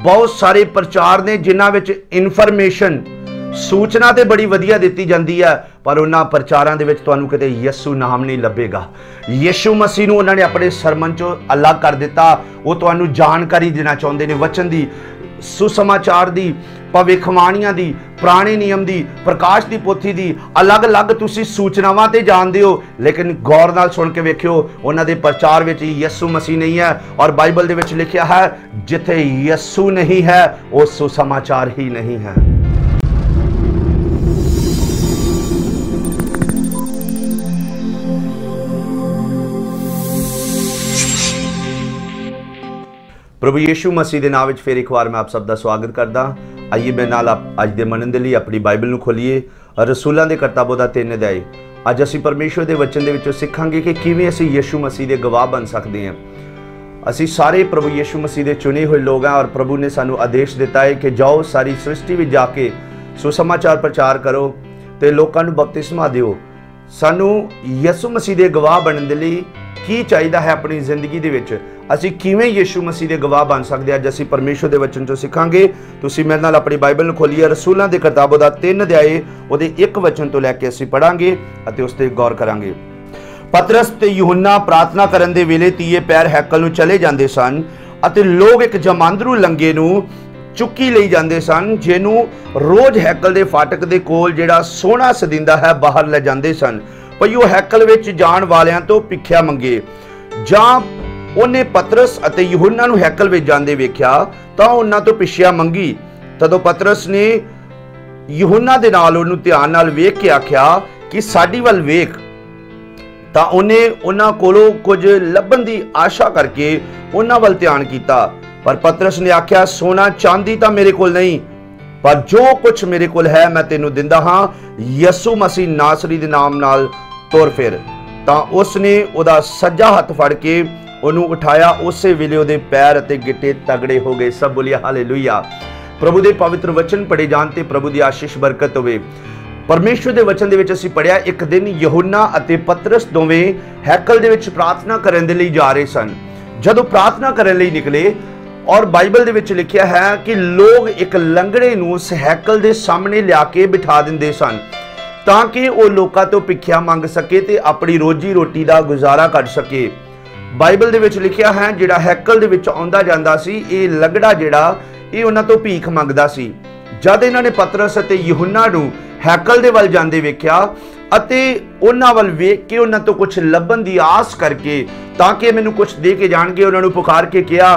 बहुत सारे प्रचार ने जिन्हां विच इनफॉर्मेशन सूचना तो बड़ी वधिया दी जाती है, पर उन्होंने प्रचारों के तुहानू किते यसू नाम नहीं लभेगा। यीशु मसीह नूं उन्होंने अपने सरमन चों अलग कर दिता। वो तुहानू जानकारी देना चाहते हैं वचन की, सुसमाचार की, भविखवाणियां की, पुराने नियम की, प्रकाश की पोथी की, अलग अलग तुसी सूचनावां ते जानते हो, लेकिन गौर नाल सुन के वेखियो उन्हां दे प्रचार विच यसू मसीह नहीं है। और बाइबल दे विच लिखिया है जिथे यसू नहीं है वो सुसमाचार ही नहीं है। प्रभु यीशु मसीह के नाम फिर एक बार मैं आप सब का स्वागत करदा। आइए मैं नाल अज दे मनन दे लई अपनी बाइबल नूं खोलीए। रसूलों के करतबों का 3 अध्याय। अज असीं परमेश्वर के वचन दे विचों सिखांगे कि किवें असीं यीशु मसीह के गवाह बन सकते हैं। असीं सारे प्रभु यीशु मसीह के चुने हुए लोग हैं और प्रभु ने सानू आदेश दिता है कि जाओ सारी सृष्टि में जाके सुसमाचार प्रचार करो तो लोगों को बपतिस्मा दिओ। सानू यीशु मसीह के गवाह बनने के लिए की चाहिए है अपनी जिंदगी दे विच, असीं किवें यीशु मसीह के गवाह बन सकते हैं। अज असीं परमेश्वर के वचन चों सिखांगे। तुसीं मेरे नाल अपनी बाइबल नूं खोलीए। रसूलों के किताबों का 3 अध्याय उहदे 1 वचन तो लैके असीं पढ़ांगे अते उस ते गौर करांगे। पतरस ते यूहन्ना प्रार्थना करन दे वेले तीए पैर हैकल नूं चले जांदे सन अते लोग एक जमांदरू लंगे नूं चुक्की लई जांदे सन, जिहनूं रोज हैकल दे फाटक दे कोल जिहड़ा सोना सदिंदा है बाहर ले जांदे सन, भई ओह हैकल विच जाण वालियां तो भिख्या मंगे। जां ਉਹਨੇ पतरस ਅਤੇ यूहन्ना ਨੂੰ हैकल ਵਿੱਚ ਜਾਂਦੇ ਵੇਖਿਆ ਤਾਂ ਉਹਨਾਂ ਤੋਂ ਪਿੱਛਿਆ ਮੰਗੀ। ਤਦੋਂ ਪਤਰਸ ਨੇ यूहन्ना ਦੇ ਨਾਲ ਉਹਨੂੰ ਧਿਆਨ ਨਾਲ ਵੇਖ ਕੇ ਆਖਿਆ ਕਿ ਸਾਡੀ ਵੱਲ ਵੇਖ। ਤਾਂ ਉਹਨੇ ਉਹਨਾਂ ਕੋਲੋਂ ਕੁਝ ਲੱਭਣ ਦੀ ਆਸ਼ਾ ਕਰਕੇ ਉਹਨਾਂ ਵੱਲ ਧਿਆਨ ਕੀਤਾ। ਪਰ ਪਤਰਸ ਨੇ ਆਖਿਆ ਸੋਨਾ ਚਾਂਦੀ ਤਾਂ ਮੇਰੇ ਕੋਲ ਨਹੀਂ, ਪਰ ਜੋ ਕੁਝ ਮੇਰੇ ਕੋਲ ਹੈ ਮੈਂ ਤੈਨੂੰ ਦਿੰਦਾ ਹਾਂ। ਯਿਸੂ ਮਸੀਹ ਨਾਸਰੀ ਦੇ ਨਾਮ ਨਾਲ ਤੁਰ ਫਿਰ। ਤਾਂ ਉਸਨੇ ਉਹਦਾ ਸੱਜਾ ਹੱਥ ਫੜ ਕੇ ਉਹਨੂੰ ਉਠਾਇਆ। ਉਸੇ ਵੇਲੇ ਉਹਦੇ ਪੈਰ ਅਤੇ ਗਿੱਟੇ ਤਗੜੇ ਹੋ ਗਏ। ਸਭ ਬੋਲਿਆ ਹਾਲੇਲੂਇਆ। ਪ੍ਰਭੂ ਦੇ ਪਵਿੱਤਰ ਵਚਨ ਪੜ੍ਹੇ ਜਾਣ ਤੇ ਪ੍ਰਭੂ ਦੀ ਆਸ਼ੀਸ਼ ਬਰਕਤ ਹੋਵੇ। परमेश्वर के वचन दे विच असीं पढ़िया एक दिन यूहन्ना अते पतरस दोवें हैकल दे विच प्रार्थना करन दे लई जा रहे सन। जदों प्रार्थना करन लई निकले और बाइबल दे विच लिखिया है कि लोग एक लंगड़े नूं उस हैकल दे सामने लिया के बिठा दिंदे सन ताकि वो लोकां तों भिख्या मंग सके ते अपनी रोजी रोटी दा गुजारा कर सके। बाइबल दे विच लिखिया है जिहड़ा हैकल दे विच आउंदा जांदा सी ये लंगड़ा जिहड़ा ये उन्हां तों भीख मंगदा सी। जद इन्हां ने पतरस अते यूहन्ना नूं हैकल दे वल जांदे वेख्या अते उन्हां वल वेख के उन्हां तों कुछ लभण दी आस करके ताकि मैनूं कुछ दे के जाणगे उन्हां नूं पुकार के कहा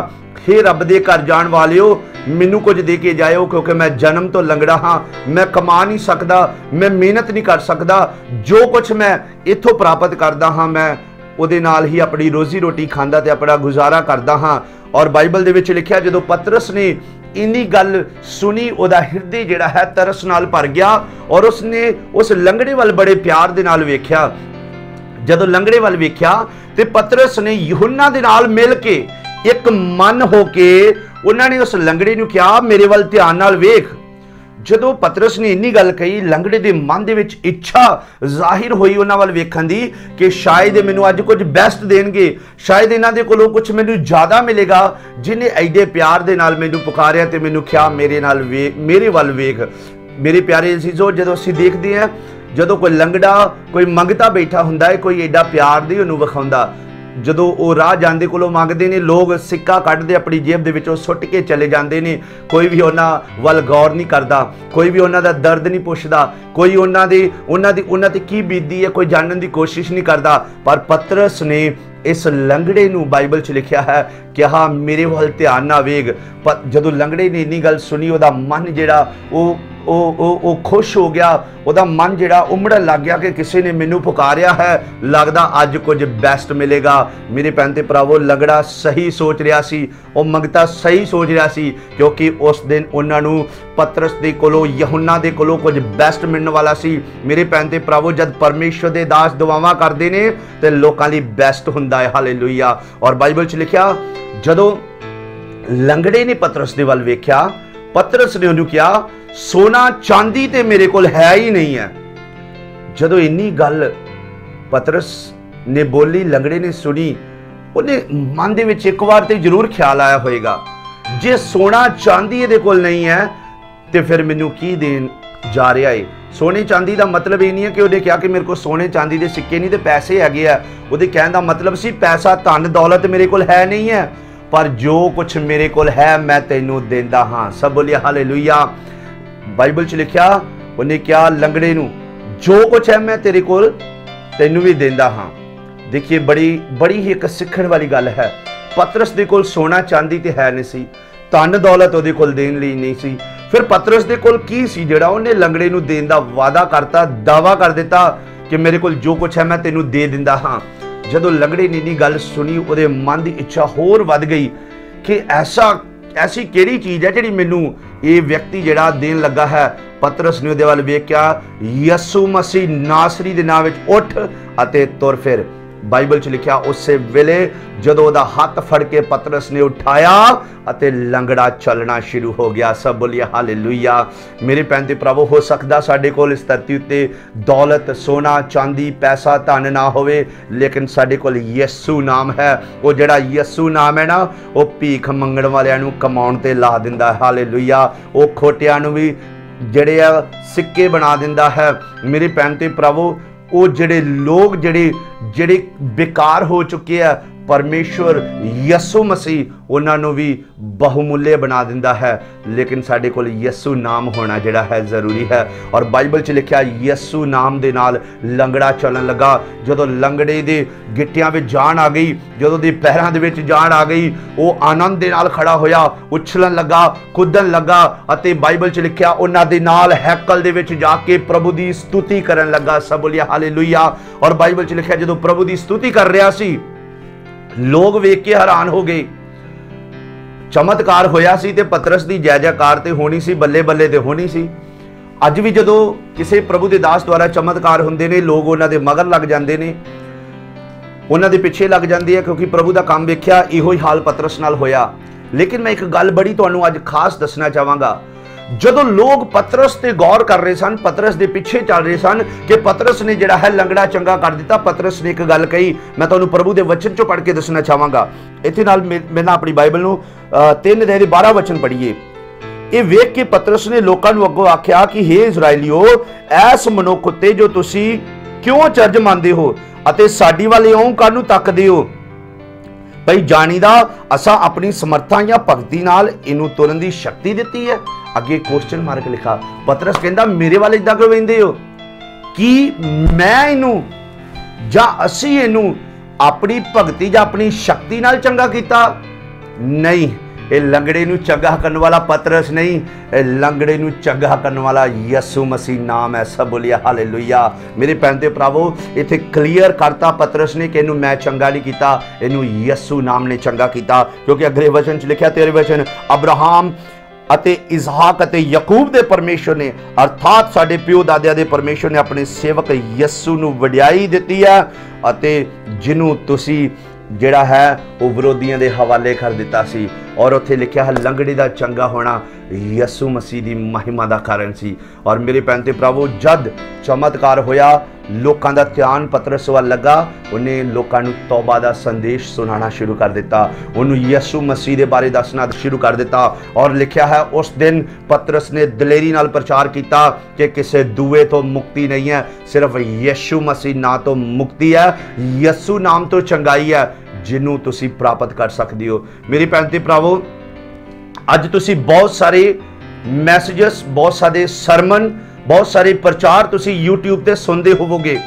हे रब दे घर जाण वालिओ मैनूं कुछ दे के जाओ क्योंकि मैं जन्म तो लंगड़ा हाँ, मैं कमा नहीं सकदा, मैं मेहनत नहीं कर सकदा, जो कुछ मैं इत्थों प्राप्त करदा हाँ मैं उहदे नाल ही अपनी रोजी रोटी खांदा ते अपना गुजारा करदा हाँ। और बाइबल दे विच लिखिया जदों पतरस ने इन्नी गल सुनी उहदा हिरदे जिहड़ा है तरस नाल भर गया और उसने उस लंगड़े वाल बड़े प्यार दे नाल वेख्या। जदों लंगड़े वाल वेख्या ते पतरस ने यूहन्ना दे नाल मिल के एक मन होके उन्हां ने उस लंगड़े नूं कहा मेरे वाल ध्यान नाल वेख। जदों पतरस ने इन्नी गल कही लंगड़े दे मन दे विच इच्छा जाहिर होई उन्हां वाल वेखण दी कि शायद मैनूं अज कुछ बेस्ट देणगे, शायद इन्हां दे कोलों कुछ मैनूं ज़्यादा मिलेगा। जिन्हें एडे प्यार दे नाल मैनूं पुकारिया ते मैनूं क्या मेरे नाल मेरे वाल वेख। मेरे प्यारे अजीजो जदों असीं देखदे हां जदों कोई लंगड़ा कोई मंगता बैठा हुंदा है कोई एडा प्यार नहीं उहनूं विखाउंदा। जदों वो राह जांदे कोलों मंगदे ने लोग सिक्का कढ़दे अपनी जेब दे विचों सुੱਟ के चले जांदे ने, कोई भी उन्हां वल गौर नहीं करदा, कोई भी उन्हां दा दर्द नहीं पुछदा, कोई उन्हां ते की बीतदी है कोई जानने की कोशिश नहीं करदा। पर पतरस ने इस लंगड़े नूं बाइबल च लिखिया है कि हाँ मेरे वाल ध्यान ना वेख। जदों लंगड़े ने इन्नी गल सुनी उहदा मन जिहड़ा वो खुश हो गया, उहदा मन जिहड़ा उमड़न लग गया कि किसी ने मैनूं पुकारिया है, लगदा अज कुछ बेस्ट मिलेगा। मेरे भैन ते भरावो लंगड़ा सही सोच रहा सी, वो मंगता सही सोच रहा सी क्योंकि उस दिन उन्हां नूं पतरस दे कोलों यूहन्ना दे कोलों कुछ बेस्ट मिलने वाला सी। मेरे भैन ते भरावो जद परमेश्वर दे दास दुआवां करदे ने ते लोकां लई बेस्ट हुंदा है। हालेलुया। और बाइबल च लिखिया जदों लंगड़े ने पतरस दे वल वेख्या पतरस ने उहनूं कहा सोना चांदी ते मेरे कोल है ही नहीं है। जदों इन्नी गल पतरस ने बोली लंगड़े ने सुनी उन्हें मन दे विच एक बार ते जरूर ख्याल आया होएगा जे सोना चांदी इहदे कोल नहीं है तो फिर मैनू की देन जा रहा है। सोने चांदी का मतलब ये नहीं है कि उन्हें कहा कि मेरे को सोने चांदी के सिक्के नहीं तो पैसे हैगे आ। उहदे कहने का मतलब सी पैसा धन दौलत मेरे कोल है नहीं है, पर जो कुछ मेरे कोल है मैं तैनू देंदा हाँ। सब बोलिए हालेलुया। बाइबल च लिखा उन्हें क्या लंगड़े नू जो कुछ है मैं तेरे कोल तैनू भी देंदा हाँ। देखिए बड़ी ही एक सिखण वाली गल है। पतरस दे कोल सोना चांदी ते है नहीं सी, धन दौलत उहदे कोल देण लई नहीं सी। फिर पतरस दे कोल की सी जिहड़ा उहने लंगड़े नू देण दा वादा करता, दावा कर दिता कि मेरे कोल जो कुछ है मैं तैनू दे दिंदा हाँ। जदों लंगड़े ने इन्नी गल सुनी उहदे मन दी इच्छा होर वध गई कि ऐसी केड़ी चीज़ है जिहड़ी मैनू ये व्यक्ति जिहड़ा देन लगा है। पतरस ने उहदे वल वेख्या, यसू मसीह नासरी दे नाम विच उठ अते तुर फिर। बाइबल च लिखा उस वेले जदों उहदा हाथ फड़ के पतरस ने उठाया अते लंगड़ा चलना शुरू हो गया। सब बोलिए हालेलुया। मेरे भैन ते भरावो, हो सकदा साडे कोल इस धरती उत्ते दौलत सोना चांदी पैसा धन ना होवे, लेकिन साडे कोल यसू नाम है। वो जिहड़ा यसू नाम है ना, वो भीख मंगण वालियां नूं कमाउण ते ला दिंदा है। हालेलुया। वो खोटियां नूं भी जिहड़े आ सिक्के बना दिंदा है। मेरे भैन ते भरावो, वो जिहड़े लोग जिहड़े बेकार हो चुके हैं, परमेश्वर यसू मसीह उन्होंने भी बहुमूल्य बना दिंदा है। लेकिन साडे कोल यसू नाम होना जिहड़ा है जरूरी है। और बाइबल च लिखा यसू नाम दे नाल लंगड़ा चलन लगा। जदों लंगड़े दे गिट्टियां विच जान आ गई, जदों दे पैरां दे विच जान आ गई, वो आनंद दे नाल खड़ा होया, उछलन लगा, कुदन लगा अते बाइबल च लिखा उन्हां दे नाल हैकल दे विच जाके प्रभु दी स्तुति करन लगा। सब बोलिए हालेलुया। और बाइबल च लिखा जदों प्रभु दी स्तुति कर रहा सी, लोग वेख के हैरान हो गए। चमत्कार होया सी ते पतरस दी जय जयकार ते होनी सी, बल्ले बल्ले ते होनी सी। अज भी जदों किसी प्रभु दे दास द्वारा चमत्कार हुंदे ने, लोग उन्हां दे मगर लग जांदे ने, उन्हां दे पिछे लग जांदे आ, क्योंकि प्रभु दा काम वेख्या। इहो ही हाल पतरस नाल होया। लेकिन मैं एक गल बड़ी तुहानूं अज खास दसना चाहांगा। जदों लोग पतरस ते गौर कर रहे सन, पतरस दे पिछे चल रहे सन कि पतरस ने जिहड़ा है लंगड़ा चंगा कर दिता, पतरस ने एक गल कही, मैं तुहानूं प्रभु दे वचन चों पढ़ के दसना चाहांगा। इत्थे नाल मैं ना अपनी बाइबल नूं 3 अध्याय दे 12 वचन पढ़ीए। ये वेख के पतरस ने लोकां नूं अग्गों आख्या कि हे इजराइलियो, ऐस मनुख उत्ते जो तुसीं क्यों चर्ज मानदे हो अते साडी वाले इउं काहनूं तकदे हो? भई जाणीदा असां अपनी समर्था या भगती नाल इनू तुरन दी शक्ति दित्ती है। अगे क्वेश्चन मार्क लिखा। पतरस कहंदा मेरे वाले इदां क्यों वेंदे हो? कि मैं इनू जां असीं इनू अपनी भगती जां अपनी शक्ति नाल चंगा कीता? नहीं, ये लंगड़े नू चंगा करने वाला पतरस नहीं, लंगड़े नू चंगा करने वाला यसू मसीह नाम है। सब बोलिए हालेलुया। मेरे भैन ते भरावो, इत्थे क्लीयर करता पतरस ने कि इनू मैं चंगा नहीं कीता, इनू यसू नाम ने चंगा कीता। क्योंकि अगले वचन च लिखा, तेरे वचन अब्राहम अते इसहाक अते याकूब दे परमेश्वर ने, अर्थात साडे प्यो दादियां दे परमेश्वर ने अपने सेवक यसू नू वडियाई दित्ती है अते जिन्नू तुसी जिहड़ा है वो विरोधियों के हवाले कर दिता सी। और उत्थे लिखा है लंगड़े का चंगा होना यसू मसीह की महिमा का कारण सी। और मेरे भैन ते भरावो, जद चमत्कार होया, लोगों का ध्यान पतरस वाल लगा, उन्हें लोगों को तौबा का संदेश सुनाना शुरू कर दिता, उन्होंने यसू मसीह के बारे दसना शुरू कर दिता। और लिखा है उस दिन पतरस ने दलेरी नाल प्रचार किया कि किसी दूए तो मुक्ति नहीं है, सिर्फ यसू मसीह ना तो मुक्ति है, यसू नाम तो चंगाई है जिन्हों तुसी प्राप्त कर सकते हो। मेरी भैन ते भरावो, अज तुसी बहुत सारे मैसेजेस, बहुत सारे सरमन, बहुत सारे प्रचार तुसी यूट्यूब ते सुनते होवोगे,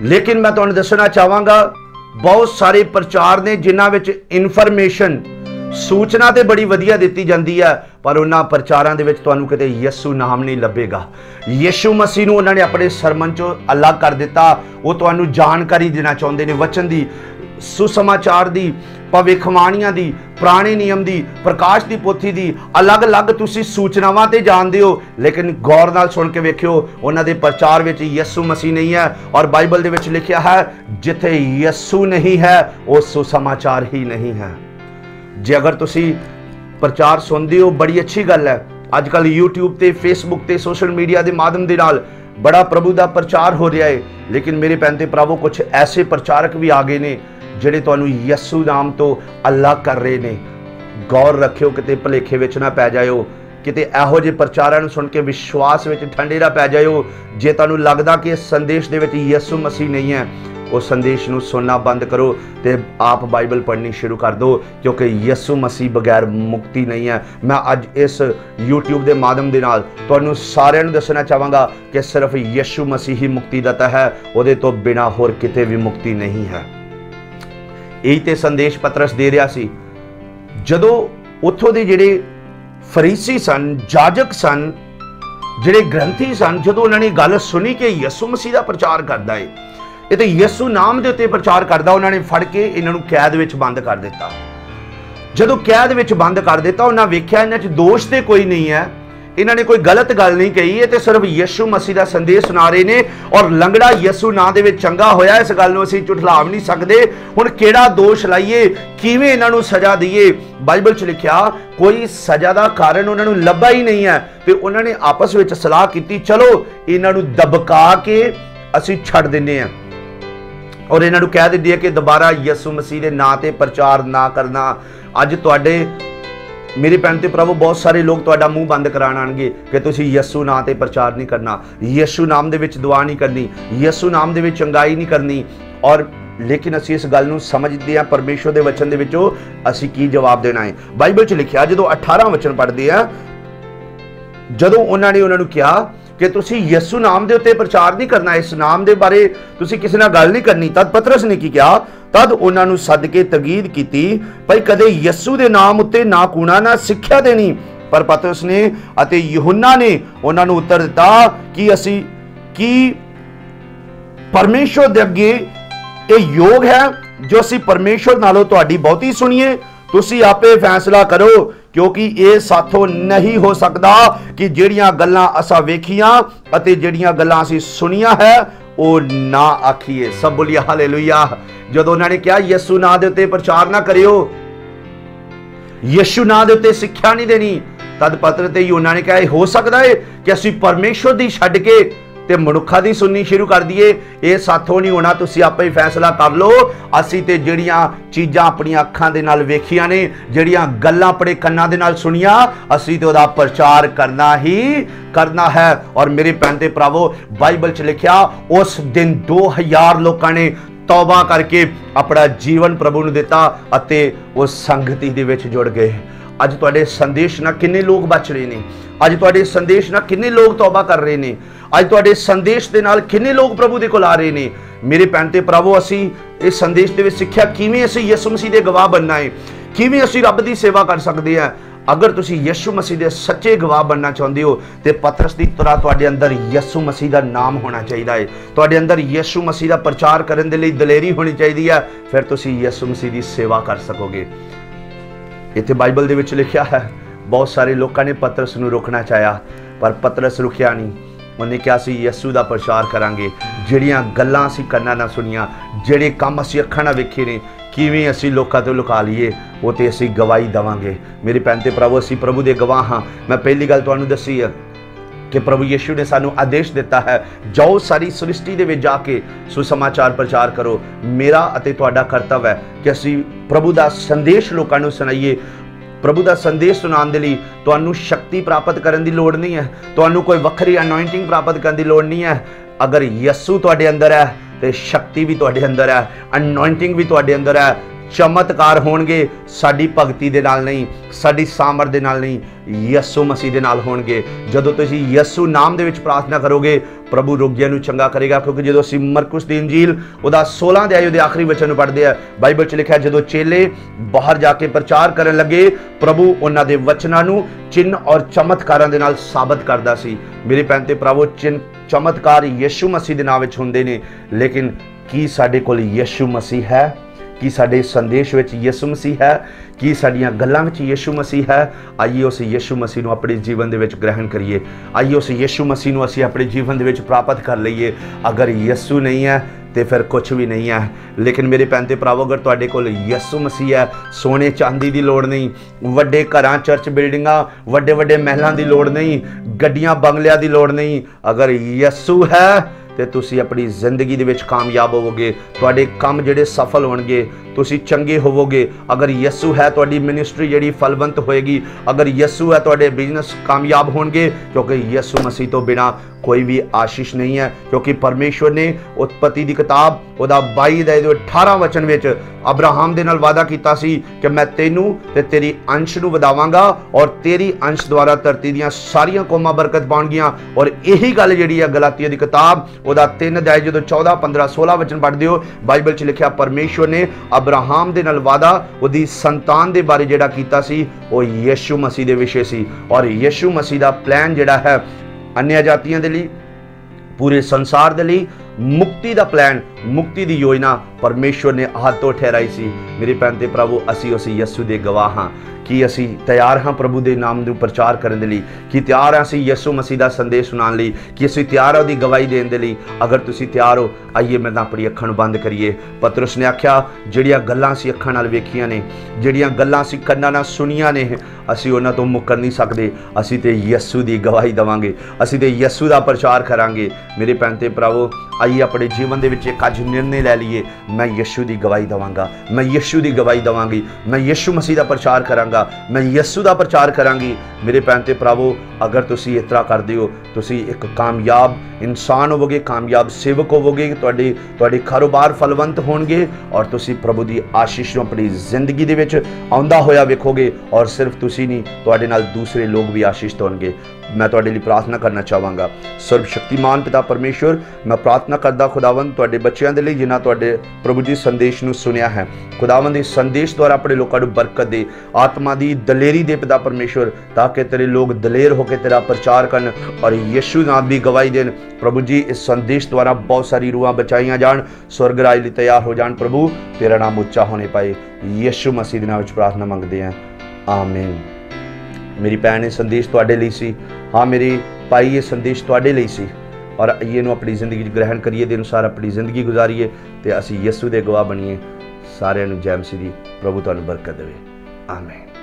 लेकिन मैं तुहानूं दसना चाहांगा बहुत सारे प्रचार ने जिन्हां विच इन्फॉर्मेशन सूचना ते बड़ी वधिया दित्ती जांदी है, पर उन्हां प्रचारां दे विच तुहानूं किते यसू नाम नहीं लभेगा। यीशु मसीह नूं उन्हां ने अपने सरमन चों अलग कर दिता। वो तुहानूं जानकारी देना चाहुंदे ने वचन दी, सुसमाचार दी, भविखवाणियां दी, पुराने नियम दी, प्रकाश दी पोथी दी, अलग अलग तुसी सूचनावां ते जानदे हो, लेकिन गौर नाल सुन के वेखियो उन्हां दे प्रचार विच यसू मसीह नहीं है। और बाइबल दे विच लिखिया है जिथे यसू नहीं है वो सुसमाचार ही नहीं है। जे अगर तुसी प्रचार सुनदे हो, बड़ी अच्छी गल है। अजकल यूट्यूब ते, फेसबुक ते, सोशल मीडिया के माध्यम दे नाल बड़ा प्रभु का प्रचार हो रहा है, लेकिन मेरे भैन ते भरावो कुछ ऐसे प्रचारक भी आ गए ने जिहड़े तुहानूं यसू नाम तो अलग कर रहे ने। गौर रखियो किते भुलेखे विच ना पै जाओ, किते इहो ਜਿਹੇ प्रचारां ਨੂੰ सुन के विश्वास विच ठंडे ना पै जाओ। जे तुहानूं लगदा कि इस संदेश दे विच यसू मसीह नहीं है, उस संदेश नूं सुनना बंद करो ते आप बाइबल पढ़नी शुरू कर दो, क्योंकि यसू मसीह बगैर मुक्ति नहीं है। मैं अज इस यूट्यूब के माध्यम के नाल तुहानूं सारिआं नूं दसना चाहांगा कि सिर्फ यसू मसीह ही मुक्तिदाता है, उहदे तो बिना होर किते भी मुक्ति नहीं है। यही ते संदेश पतरस दे रहा सी। जदों उत्थों दे जिहड़े फरीसी सन, जाजक सन, जिहड़े ग्रंथी सन, जदों उन्होंने गल सुनी कि यसू मसीह का प्रचार करदा है, ये तो यसू नाम के उत्ते प्रचार करदा, उन्होंने फड़ के इन्हों कैद विच बंद कर दिता। जदों कैद विच बंद कर दिता, उन्होंने वेख्या इन्हां च दोष तो कोई नहीं है, इन्होंने कोई गलत गल नहीं कही, ये तो सिर्फ यसू मसीह का संदेश सुना रहे ने और लंगड़ा यसू नां दे विच चंगा होया। इस गल नूं असीं झुठला भी नहीं सकते। हुण किहड़ा दोष लाइए, किवें इन्हां नूं सज़ा दईए? बाइबल च लिखिया कोई सज़ा का कारण उन्हां नूं लभा ही नहीं है, तो उन्होंने आपस में सलाह की, चलो इन्हां नूं दबका के असीं छड्ड दिंदे हां और इन्हां नूं कह दिंदे कि दोबारा यसू मसीह के नां ते प्रचार ना करना। अज तुहाडे मेरी भैन ते प्रभु बहुत सारे लोग तुहाडा मूँह बंद कराण आउणगे कि तुसीं यसू नां ते प्रचार नहीं करना, यसू नाम दे विच दुआ नहीं करनी, यसू नाम दे विच चंगाई नहीं करनी। और लेकिन असीं इस गल नूं समझदे हां परमेश्वर दे वचन दे विचों असीं की जवाब देना है। बाइबल च लिखिया जदों 18 वचन पढ़दे आ, जदों उन्होंने उन्होंने कहा कि तुसीं यसू नाम दे उत्ते प्रचार नहीं करना, इस नाम दे बारे तुसीं किसी नाल गल नहीं करनी, तद पतरस ने की कहा, तद उन्होंने सद के तकीद की भाई कदे यसू दे नाम उत्ते ना कूणा ना सिक्ख्या देनी। पर पतरस ने अते यूहन्ना ने उन्होंने उत्तर दिता कि असी की परमेश्वर दे अगे ये योग है जो असी परमेश्वर नालों तुहाडी बहुती सुनीए, तुसीं आपे फैसला करो, क्योंकि ये साथों नहीं हो सकता कि जिहड़ियां गल्लां असां वेखियां अते जिहड़ियां गल्लां असीं सुनियां है वो ना आखिए। सब बोलिए हालेलुया। जदों उन्होंने कहा यसू नां दे उत्ते प्रचार ना करियो, यीशु नां दे उत्ते सिक्ख्या नहीं देनी, तद पत्र ते यूहन्ना ने कहा हो सकता है कि असीं परमेश्वर दी छड्ड के ते मनुखा दी सुननी शुरू कर दीए, ये साथों नहीं होना, तुसीं आपे ही फैसला कर लो। असीं ते जिहड़ियां चीज़ां अपणियां अखां दे नाल वेखियां ने, जिहड़ियां गल्लां अपने कन्नां दे नाल सुनियां, असीं ते उहदा प्रचार करना ही करना है। और मेरे भैन ते भरावो बाइबल च लिखिया उस दिन 2000 लोगों ने तौबा करके अपना जीवन प्रभु ने दिता अते वो संगति दे विच जुड़ गए। अज तुहाडे संदेश ना किन्ने लोग बच रहे ने, अज तुहाडे संदेश ना किन्ने लोग तौबा कर रहे ने, अज तुहाडे संदेश दे नाल किन्ने लोग प्रभु दे कोल आ रहे ने। मेरे भैन ते भरावो असीं इस संदेश दे विच सिੱਖਿਆ किवें असीं यसू मसीह दे गवाह बनना है, किवें असीं रब दी सेवा कर सकदे हां। अगर तुसीं यीशु मसीह दे सच्चे गवाह बनना चाहुंदे हो तो पतरस की तरह तुहाडे अंदर यीशु मसीह का नाम होना चाहिए है, तुहाडे अंदर यीशु मसीह का प्रचार करने के लिए दलेरी होनी चाहिए है, फिर तुसीं यीशु मसीह की सेवा कर सकोगे। इत्थे बाइबल दे विच लिखिया है बहुत सारे लोगों ने पतरस नूं रोकना चाहया पर पतरस रुकिया नहीं। उन्हें कहा असीं यीशु का प्रचार करांगे, जिहड़ियां गल्लां असीं कन्नां नाल सुनियां, जिहड़े काम असीं अखां नाल वेखे ने, किवें असीं लोकां तों लुका लईए वो तो असीं गवाही देवांगे। मेरे भैन ते भरावो असीं प्रभु दे गवाह हाँ। मैं पहली गल तुहानूं दसी है कि प्रभु यीशु ने सानू आदेश दिता है जाओ सारी सृष्टि दे विच जाके सुसमाचार प्रचार करो। मेरा अते तुहाडा कर्तव्य है कि असीं प्रभु दा संदेश लोकां नूं सुनाईए। प्रभु दा संदेश सुनाउण दे लई तुहानूं शक्ति प्राप्त करन दी लोड़ नहीं है, तुहानूं कोई वखरी अनॉइंटिंग प्राप्त करन दी लोड़ नहीं है। अगर यीशु तुहाडे अंदर है तो शक्ति भी तुहाडे अंदर है, अनॉइंटिंग भी तुहाडे अंदर है। चमत्कार होणगे साडी भगती दे नाल नहीं, साडी सामर्थ दे नाल नहीं, यीशु मसीह दे नाल होणगे। जदों तुसीं यीशु नाम दे विच प्रार्थना करोगे प्रभु रोगियां नूं चंगा करेगा। क्योंकि जदों असीं मरकुस दी इंजील उहदा 16 अध्याय दे आखिरी वचन नूं पढ़दे आ, बाइबल च लिखिआ जदों चेले बाहर जाके प्रचार करन लगे प्रभु उन्हां दे वचनां नूं चिन्ह और चमत्कारां दे नाल साबित करदा सी। मेरे भैन ते भरावो चिन्ह चमत्कार यीशु मसीह दे नाम विच हुंदे ने, लेकिन की साडे कोल यीशु मसीह है? कि साडे संदेश विच यीशु मसीह है? कि साडियां गल्लां विच यीशु मसीह है? आइए उस यीशु मसीह नूं अपने जीवन दे विच ग्रहण करिए। आइए उस यीशु मसीह नूं असीं अपने जीवन दे विच प्राप्त कर लईए। अगर यीशु नहीं है तो फिर कुछ भी नहीं है। लेकिन मेरे भैन ते भरावो अगर तुहाडे कोल यीशु मसीह है, सोने चांदी की लोड़ नहीं, वड्डे घरां चर्च बिल्डिंगां वड्डे वड्डे महलों की लोड़ नहीं, गड्डियां बंगलियां की लोड़ नहीं। अगर यीशु है ਤੇ ਤੁਸੀਂ ਆਪਣੀ ਜ਼ਿੰਦਗੀ ਦੇ ਵਿੱਚ ਕਾਮਯਾਬ ਹੋਵੋਗੇ। ਤੁਹਾਡੇ ਕੰਮ ਜਿਹੜੇ ਸਫਲ ਹੋਣਗੇ, ਤੁਸੀਂ ਚੰਗੇ ਹੋਵੋਗੇ। ਅਗਰ ਯਿਸੂ ਹੈ ਤੁਹਾਡੀ ਮਿਨਿਸਟਰੀ ਜਿਹੜੀ ਫਲਵੰਤ ਹੋਏਗੀ। ਅਗਰ ਯਿਸੂ ਹੈ ਤੁਹਾਡੇ ਬਿਜ਼ਨਸ ਕਾਮਯਾਬ ਹੋਣਗੇ, ਕਿਉਂਕਿ ਯਿਸੂ ਮਸੀਹ ਤੋਂ ਬਿਨਾ कोई भी आशीष नहीं है। क्योंकि परमेश्वर ने उत्पत्ति की किताब ਉਹਦਾ 22 ਦੇ 18 वचन ਵਿੱਚ अब्राहम ਦੇ ਨਾਲ वादा ਕੀਤਾ ਸੀ कि मैं ਤੈਨੂੰ ਤੇ ਤੇਰੀ अंश ਨੂੰ ਵਧਾਵਾਂਗਾ और तेरी अंश द्वारा धरती ਦੀਆਂ ਸਾਰੀਆਂ ਕੌਮਾਂ ਬਰਕਤ ਪਾਉਣਗੀਆਂ। और यही ਗੱਲ ਜਿਹੜੀ ਹੈ ਗਲਾਤੀਆ ਦੀ ਕਿਤਾਬ ਉਹਦਾ 3 ਅਧਿਆਇ ਜਦੋਂ 14 15 16 वचन पढ़ਦੇ ਹੋ, ਬਾਈਬਲ 'ਚ ਲਿਖਿਆ परमेश्वर ने अब्राहम ਦੇ ਨਾਲ वादा ਉਹਦੀ ਸੰਤਾਨ ਦੇ ਬਾਰੇ ਜਿਹੜਾ ਕੀਤਾ ਸੀ ਉਹ ਯਿਸੂ ਮਸੀਹ ਦੇ ਵਿਸ਼ੇ ਸੀ। और ਯਿਸੂ ਮਸੀਹ ਦਾ ਪਲਾਨ ਜਿਹੜਾ ਹੈ अन्य जातियों के लिए, पूरे संसार के लिए मुक्ति का प्लान, मुक्ति की योजना परमेश्वर ने हाथ तो ठहराई सी। मेरे भैन ते प्रभु असी उस यीशु के गवाह हाँ कि असी तैयार हाँ प्रभु के नाम को प्रचार करने के लिए, कि तैयार हाँ असी यीशु मसीह का संदेश सुनाने लिए, कि असी तैयार हाँ उसकी गवाही देने के लिए। अगर तुसी तैयार हो, आइए मैं अपनी अखां नूं बंद करिए। पतरस ने आख्या जिहड़ियां गल्लां असी अखां नाल वेखियां ने, जिहड़ियां गल्लां असी कन्नां नाल सुनियां ने, असी उन्हां तों मुकर नहीं सकदे। असी ते यीशु की गवाही देवांगे, असी ते यीशु का प्रचार करांगे। मेरे भैन ते भरावो आइए अपने जीवन के विच एक अज निर्णय लै लीए, मैं यीशु की गवाही देवांगा, मैं यीशु की गवाही देवांगी, मैं यीशु मसीह का प्रचार करांगा, मैं यीशु का प्रचार करांगी। मेरे भैन ते भरावो अगर तुसी इस तरह करदे हो, तुसी एक कामयाब इंसान होवोगे, कामयाब सेवक होवोगे, तुहाडे कारोबार फलवंत होणगे और तुसी प्रभु की आशीष नूं अपनी जिंदगी दे विच आउंदा होया वेखोगे। और सिर्फ तुसी नहीं, तुहाडे नाल दूसरे लोग भी आशीष होणगे। मैं तुहाडे लिए प्रार्थना करना चाहांगा। सर्वशक्तिमान पिता परमेश्वर, मैं प्रार्थना करदा खुदावंद तुहाडे बच्चों के लिए जिन्हां तुहाडे प्रभु जी संदेश नूं सुनिया है। खुदावंद इस संदेश द्वारा अपने लोगों को बरकत दे, आत्मा की दलेरी दे पिता परमेश्वर, ताकि तेरे लोग दलेर होकर तेरा प्रचार करन और यीशु नाम की गवाही देन। प्रभु जी इस संदेश द्वारा बहुत सारी रूहां बचाइयां जान, स्वर्ग राज लिए तैयार हो जान। प्रभु तेरा नाम उच्चा होने पाए, यीशु मसीह के नाम विच प्रार्थना मंगते हैं, आमीन। मेरी भैन ये संदेश तुहाडे लई सी, हाँ मेरी भाई ये संदेश तुहाडे लई सी। और आइए नूं अपनी जिंदगी ग्रहण करिए, दे अनुसार अपनी जिंदगी गुजारिए ते असीं यीशु दे गवाह बणीए। सारिआं नूं जय मसीह दी, प्रभु तुहानूं बरकत देवे, आमीन।